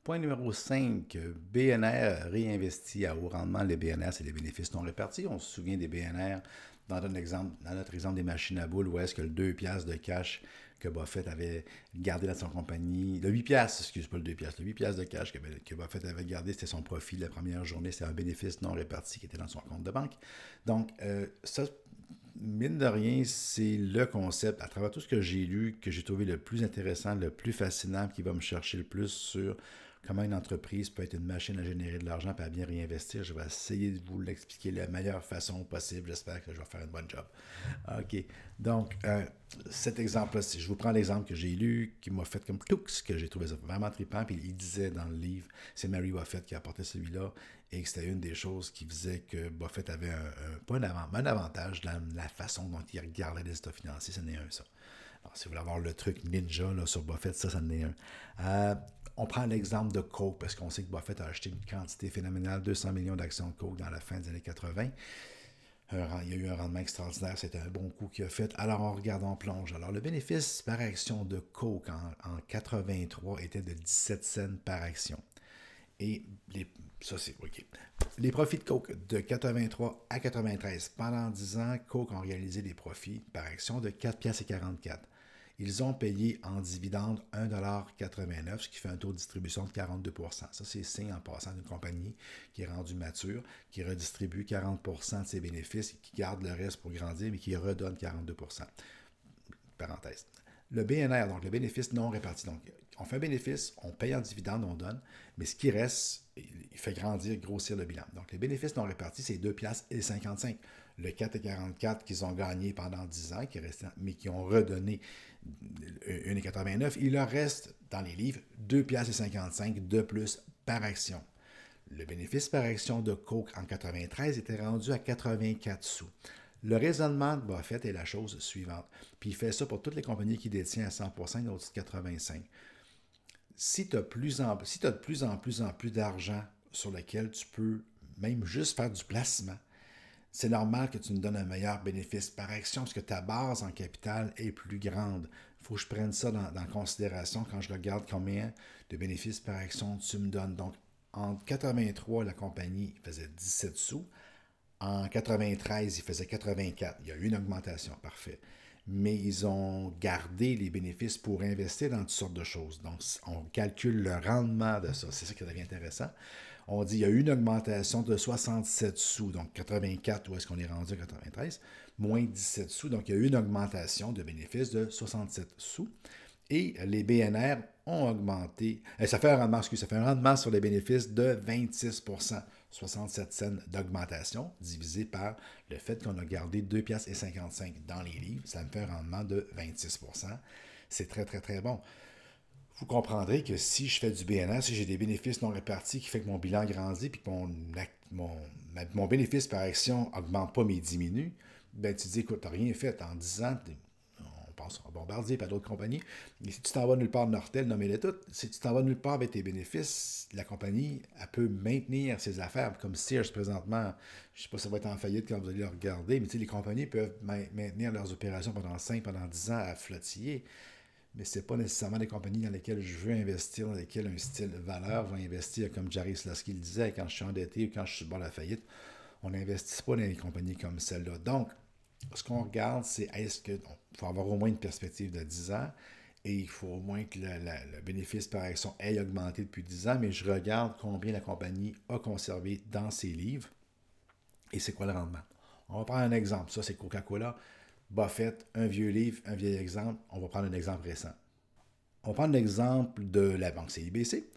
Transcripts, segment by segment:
Point numéro 5, BNR réinvesti à haut rendement. Les BNR, c'est les bénéfices non répartis. On se souvient des BNR dans notre exemple des machines à boules, où est-ce que le 2 piastres de cash que Buffett avait gardé dans son compagnie, le 8 piastres, excuse pas le 2 piastres, le 8 piastres de cash que Buffett avait gardé, c'était son profit la première journée, c'était un bénéfice non réparti qui était dans son compte de banque. Donc, ça, mine de rien, c'est le concept, à travers tout ce que j'ai lu, que j'ai trouvé le plus intéressant, le plus fascinant, qui va me chercher le plus sur comment une entreprise peut être une machine à générer de l'argent et à bien réinvestir. Je vais essayer de vous l'expliquer de la meilleure façon possible. J'espère que je vais faire une bonne job. OK. Donc, cet exemple-là, si je vous prends l'exemple que j'ai lu, qui m'a fait comme tout, que j'ai trouvé ça vraiment trippant, puis il disait dans le livre, c'est Mary Buffett qui a apporté celui-là, et que c'était une des choses qui faisait que Buffett avait pas un avantage dans la façon dont il regardait les états financiers. Ce n'est un, ça. Alors, si vous voulez avoir le truc ninja là, sur Buffett, ça en est un. On prend l'exemple de Coke, parce qu'on sait que Buffett a acheté une quantité phénoménale, 200 millions d'actions de Coke dans la fin des années 80. Il y a eu un rendement extraordinaire, c'était un bon coup qu'il a fait. Alors, on regarde, on plonge. Alors, le bénéfice par action de Coke en 83 était de 17 cents par action. Et ça, c'est OK. Les profits de Coke de 83 à 93, pendant 10 ans, Coke ont réalisé des profits par action de 4,44 $. Ils ont payé en dividende 1,89 $, ce qui fait un taux de distribution de 42 %. Ça, c'est signe en passant d'une compagnie qui est rendue mature, qui redistribue 40 % de ses bénéfices, qui garde le reste pour grandir, mais qui redonne 42 %. Parenthèse. Le BNR, donc le bénéfice non réparti. Donc, on fait un bénéfice, on paye en dividende, on donne, mais ce qui reste, il fait grandir, grossir le bilan. Donc, les bénéfices non répartis, c'est 2,55 $. Le 4,44 qu'ils ont gagné pendant 10 ans, mais qui ont redonné 1,89 $, il leur reste, dans les livres, 2,55 $ de plus par action. Le bénéfice par action de Coke en 93 était rendu à 84 sous. Le raisonnement de Buffett est la chose suivante. Puis il fait ça pour toutes les compagnies qui détiennent à 100%, il au-dessus de 85. Si tu as de plus en plus d'argent sur lequel tu peux même juste faire du placement, c'est normal que tu nous donnes un meilleur bénéfice par action parce que ta base en capital est plus grande. Il faut que je prenne ça dans considération quand je regarde combien de bénéfices par action tu me donnes. Donc, en 83, la compagnie faisait 17 sous. En 93, il faisait 84. Il y a eu une augmentation, parfait. Mais ils ont gardé les bénéfices pour investir dans toutes sortes de choses. Donc, on calcule le rendement de ça. C'est ça qui devient intéressant. On dit qu'il y a eu une augmentation de 67 sous. Donc, 84, où est-ce qu'on est rendu à 93? Moins 17 sous. Donc, il y a eu une augmentation de bénéfices de 67 sous. Et les BNR ont augmenté. Ça fait un rendement sur les bénéfices de 26 %, 67 cents d'augmentation, divisé par le fait qu'on a gardé 2,55 $ dans les livres. Ça me fait un rendement de 26 %. C'est très, très, très bon. Vous comprendrez que si je fais du BNR, si j'ai des bénéfices non répartis qui fait que mon bilan grandit puis que mon bénéfice par action n'augmente pas mais diminue, ben tu te dis, écoute, tu n'as rien fait en 10 ans, on pense à Bombardier et à d'autres compagnies. Et si tu t'en vas nulle part de Nortel, nommez-les toutes, si tu t'en vas nulle part avec tes bénéfices, la compagnie, elle peut maintenir ses affaires. Comme Sears, présentement, je ne sais pas si ça va être en faillite quand vous allez le regarder, mais les compagnies peuvent maintenir leurs opérations pendant 5, pendant 10 ans à flottiller. Mais ce n'est pas nécessairement des compagnies dans lesquelles je veux investir, dans lesquelles un style valeur va investir, comme Jerry Slutsky le disait, quand je suis endetté ou quand je suis sur le bord de la faillite. On n'investit pas dans des compagnies comme celle-là. Donc, ce qu'on regarde, c'est est-ce qu'il faut avoir au moins une perspective de 10 ans et il faut au moins que le bénéfice par action ait augmenté depuis 10 ans, mais je regarde combien la compagnie a conservé dans ses livres et c'est quoi le rendement. On va prendre un exemple. Ça, c'est Coca-Cola. Buffett, un vieux livre, un vieil exemple. On va prendre un exemple récent. On va prendre l'exemple de la banque CIBC.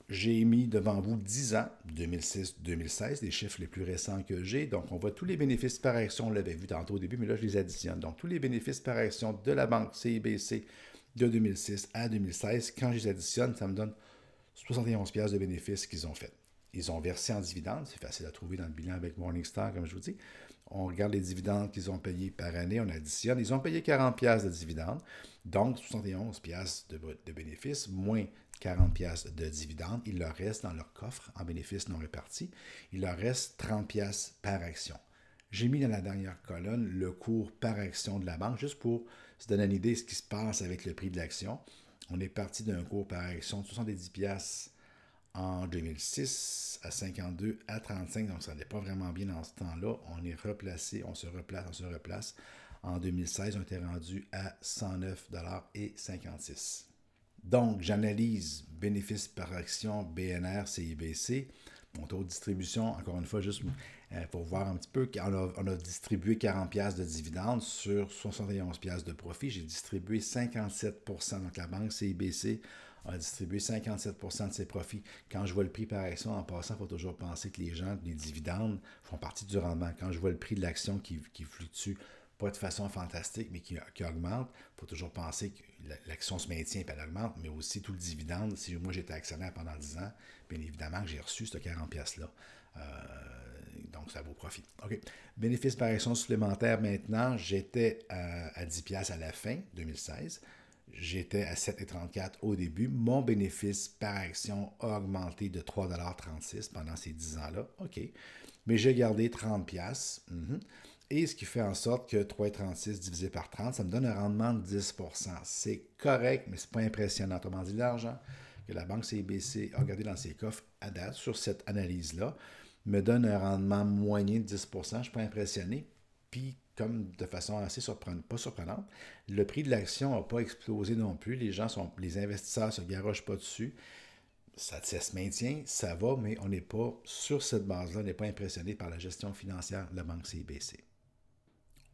J'ai mis devant vous 10 ans, 2006-2016, les chiffres les plus récents que j'ai. Donc, on voit tous les bénéfices par action, on l'avait vu tantôt au début, mais là, je les additionne. Donc, tous les bénéfices par action de la banque CIBC de 2006 à 2016, quand je les additionne, ça me donne 71 piastres de bénéfices qu'ils ont fait. Ils ont versé en dividendes, c'est facile à trouver dans le bilan avec Morningstar, comme je vous dis. On regarde les dividendes qu'ils ont payés par année, on additionne. Ils ont payé 40 piastres de dividendes, donc 71 piastres de bénéfices, moins 40 piastres de dividendes. Il leur reste dans leur coffre, en bénéfices non répartis, il leur reste 30 piastres par action. J'ai mis dans la dernière colonne le cours par action de la banque, juste pour se donner une idée de ce qui se passe avec le prix de l'action. On est parti d'un cours par action de 70 piastres En 2006, à 52, à 35, donc ça n'allait pas vraiment bien dans ce temps-là. On est replacé, on se replace, on se replace. En 2016, on était rendu à 109,56 $. Donc, j'analyse bénéfices par action BNR, CIBC. Mon taux de distribution, encore une fois, juste pour voir un petit peu, on a distribué 40$ de dividendes sur 71$ de profit. J'ai distribué 57%. Donc, la banque CIBC a distribué 57% de ses profits. Quand je vois le prix par action, en passant, il faut toujours penser que les dividendes font partie du rendement. Quand je vois le prix de l'action qui fluctue, pas de façon fantastique, mais qui augmente, il faut toujours penser que l'action se maintient et elle augmente, mais aussi tout le dividende. Si moi j'étais actionnaire pendant 10 ans, bien évidemment que j'ai reçu ce 40$-là. Donc, ça vaut profit. OK. Bénéfice par action supplémentaire maintenant, j'étais à 10$ à la fin 2016. J'étais à 7,34 au début. Mon bénéfice par action a augmenté de 3,36 $ pendant ces 10 ans-là. OK. Mais j'ai gardé 30$. Et ce qui fait en sorte que 3,36 divisé par 30, ça me donne un rendement de 10%. C'est correct, mais ce n'est pas impressionnant. Autrement dit, l'argent que la banque CIBC a gardé dans ses coffres à date sur cette analyse-là me donne un rendement moyen de 10%. Je ne suis pas impressionné. Puis, comme de façon assez pas surprenante, le prix de l'action n'a pas explosé non plus. Les investisseurs ne se garochent pas dessus. Ça se maintient, ça va, mais on n'est pas, sur cette base-là, on n'est pas impressionné par la gestion financière de la banque CIBC.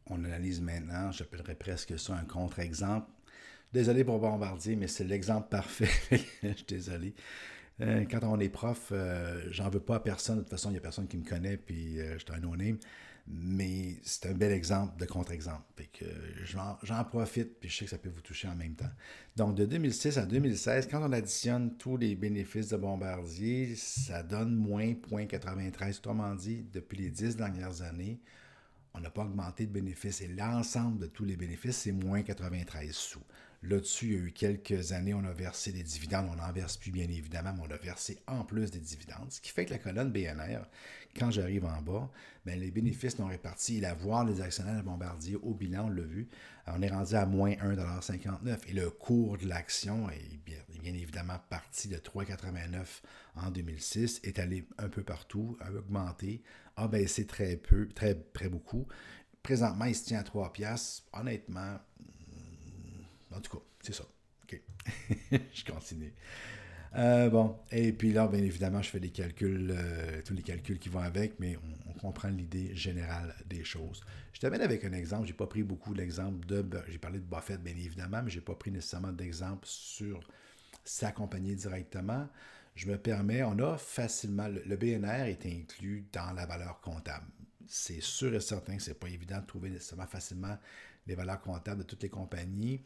On analyse maintenant, j'appellerais presque ça un contre-exemple. Désolé pour Bombardier, mais c'est l'exemple parfait. Je suis désolé. Quand on est prof, j'en veux pas à personne. De toute façon, il n'y a personne qui me connaît, puis je suis un no-name. Mais c'est un bel exemple de contre-exemple. J'en profite, puis je sais que ça peut vous toucher en même temps. Donc, de 2006 à 2016, quand on additionne tous les bénéfices de Bombardier, ça donne moins 0,93. Autrement dit, depuis les 10 dernières années, on n'a pas augmenté de bénéfices. Et l'ensemble de tous les bénéfices, c'est moins 93 sous. Là-dessus, il y a eu quelques années, on a versé des dividendes. On n'en verse plus, bien évidemment, mais on a versé en plus des dividendes. Ce qui fait que la colonne BNR, quand j'arrive en bas, bien, les bénéfices non répartis et l'avoir des actionnaires de Bombardier au bilan, on l'a vu, on est rendu à moins 1,59 $. Et le cours de l'action est bien évidemment parti de 3,89 € en 2006, est allé un peu partout, a augmenté, a baissé très peu, très beaucoup. Présentement, il se tient à 3$. Honnêtement, en tout cas, c'est ça. OK. Je continue. Bon, et puis là, bien évidemment, je fais les calculs, tous les calculs qui vont avec, mais on comprend l'idée générale des choses. Je termine avec un exemple. Je n'ai pas pris beaucoup d'exemples j'ai parlé de Buffett, bien évidemment, mais je n'ai pas pris nécessairement d'exemples sur sa compagnie directement. Je me permets, on a facilement, le BNR est inclus dans la valeur comptable. C'est sûr et certain que ce n'est pas évident de trouver nécessairement facilement les valeurs comptables de toutes les compagnies.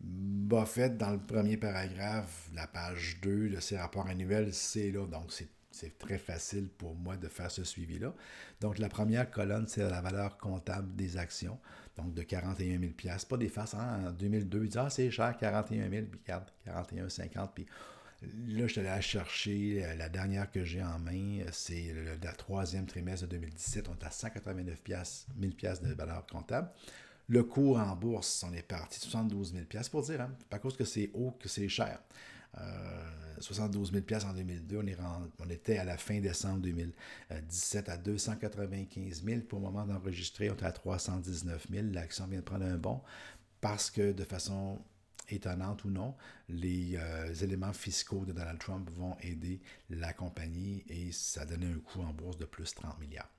Buffett, dans le premier paragraphe, la page 2 de ses rapports annuels, c'est là. Donc, c'est très facile pour moi de faire ce suivi-là. Donc, la première colonne, c'est la valeur comptable des actions. Donc, de 41 000 $. Pas des faces, hein? En 2002, il dit « Ah, c'est cher, 41 000 $, puis regarde, 41,50 $. Puis là, je suis allé la chercher. La dernière que j'ai en main, c'est le troisième trimestre de 2017. On est à 189 000 $ de valeur comptable. Le cours en bourse, on est parti de 72 000 $, pour dire, hein, pas à cause que c'est haut que c'est cher. 72 000 $ en 2002, on était à la fin décembre 2017 à 295 000 pour le moment d'enregistrer, on était à 319 000. L'action vient de prendre un bond parce que de façon étonnante ou non, les éléments fiscaux de Donald Trump vont aider la compagnie et ça a donné un coût en bourse de plus 30 milliards.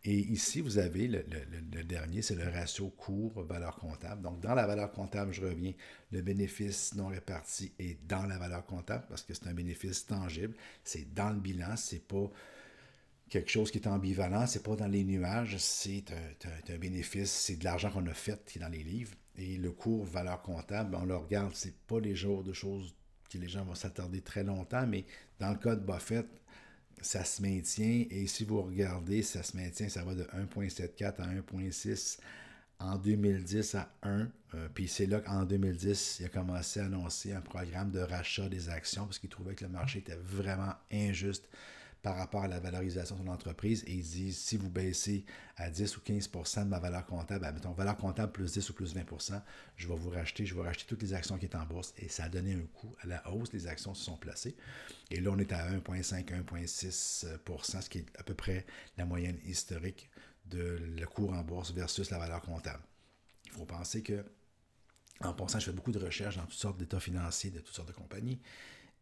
Et ici, vous avez le dernier, c'est le ratio cours-valeur comptable. Donc, dans la valeur comptable, je reviens, le bénéfice non réparti est dans la valeur comptable parce que c'est un bénéfice tangible. C'est dans le bilan, c'est pas quelque chose qui est ambivalent, c'est pas dans les nuages, c'est un bénéfice, c'est de l'argent qu'on a fait qui est dans les livres. Et le cours-valeur comptable, on le regarde, c'est pas les genres de choses que les gens vont s'attarder très longtemps, mais dans le cas de Buffett, ça se maintient et si vous regardez, ça se maintient, ça va de 1,74 à 1,6 en 2010 à 1. Puis c'est là qu'en 2010, il a commencé à annoncer un programme de rachat des actions parce qu'il trouvait que le marché était vraiment injuste par rapport à la valorisation de l'entreprise et ils disent si vous baissez à 10 ou 15% de ma valeur comptable, mettons valeur comptable plus 10 ou plus 20%, je vais racheter toutes les actions qui sont en bourse et ça a donné un coup à la hausse, les actions se sont placées. Et là, on est à 1,5, 1,6%, ce qui est à peu près la moyenne historique de le cours en bourse versus la valeur comptable. Il faut penser que, en passant, je fais beaucoup de recherches dans toutes sortes d'états financiers de toutes sortes de compagnies.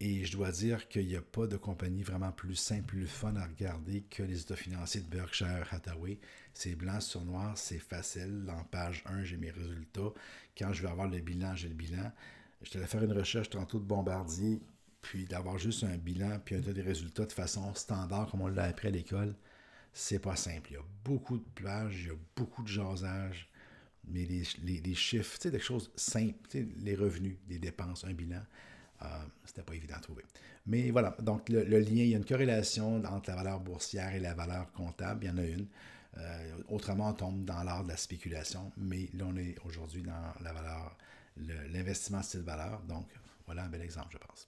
Et je dois dire qu'il n'y a pas de compagnie vraiment plus simple, plus fun à regarder que les états financiers de Berkshire Hathaway. C'est blanc sur noir, c'est facile. En page 1, j'ai mes résultats. Quand je vais avoir le bilan, j'ai le bilan. Je allé faire une recherche tantôt de Bombardier, puis d'avoir juste un bilan, puis un tas de résultats de façon standard, comme on l'a appris à l'école, c'est pas simple. Il y a beaucoup de plages, il y a beaucoup de jasage, mais les chiffres, tu sais, des choses simples, tu sais, les revenus, les dépenses, un bilan, c'était pas évident à trouver. Mais voilà, donc le lien, il y a une corrélation entre la valeur boursière et la valeur comptable, il y en a une. Autrement, on tombe dans l'art de la spéculation, mais là, on est aujourd'hui dans la valeur, l'investissement style valeur. Donc, voilà un bel exemple, je pense.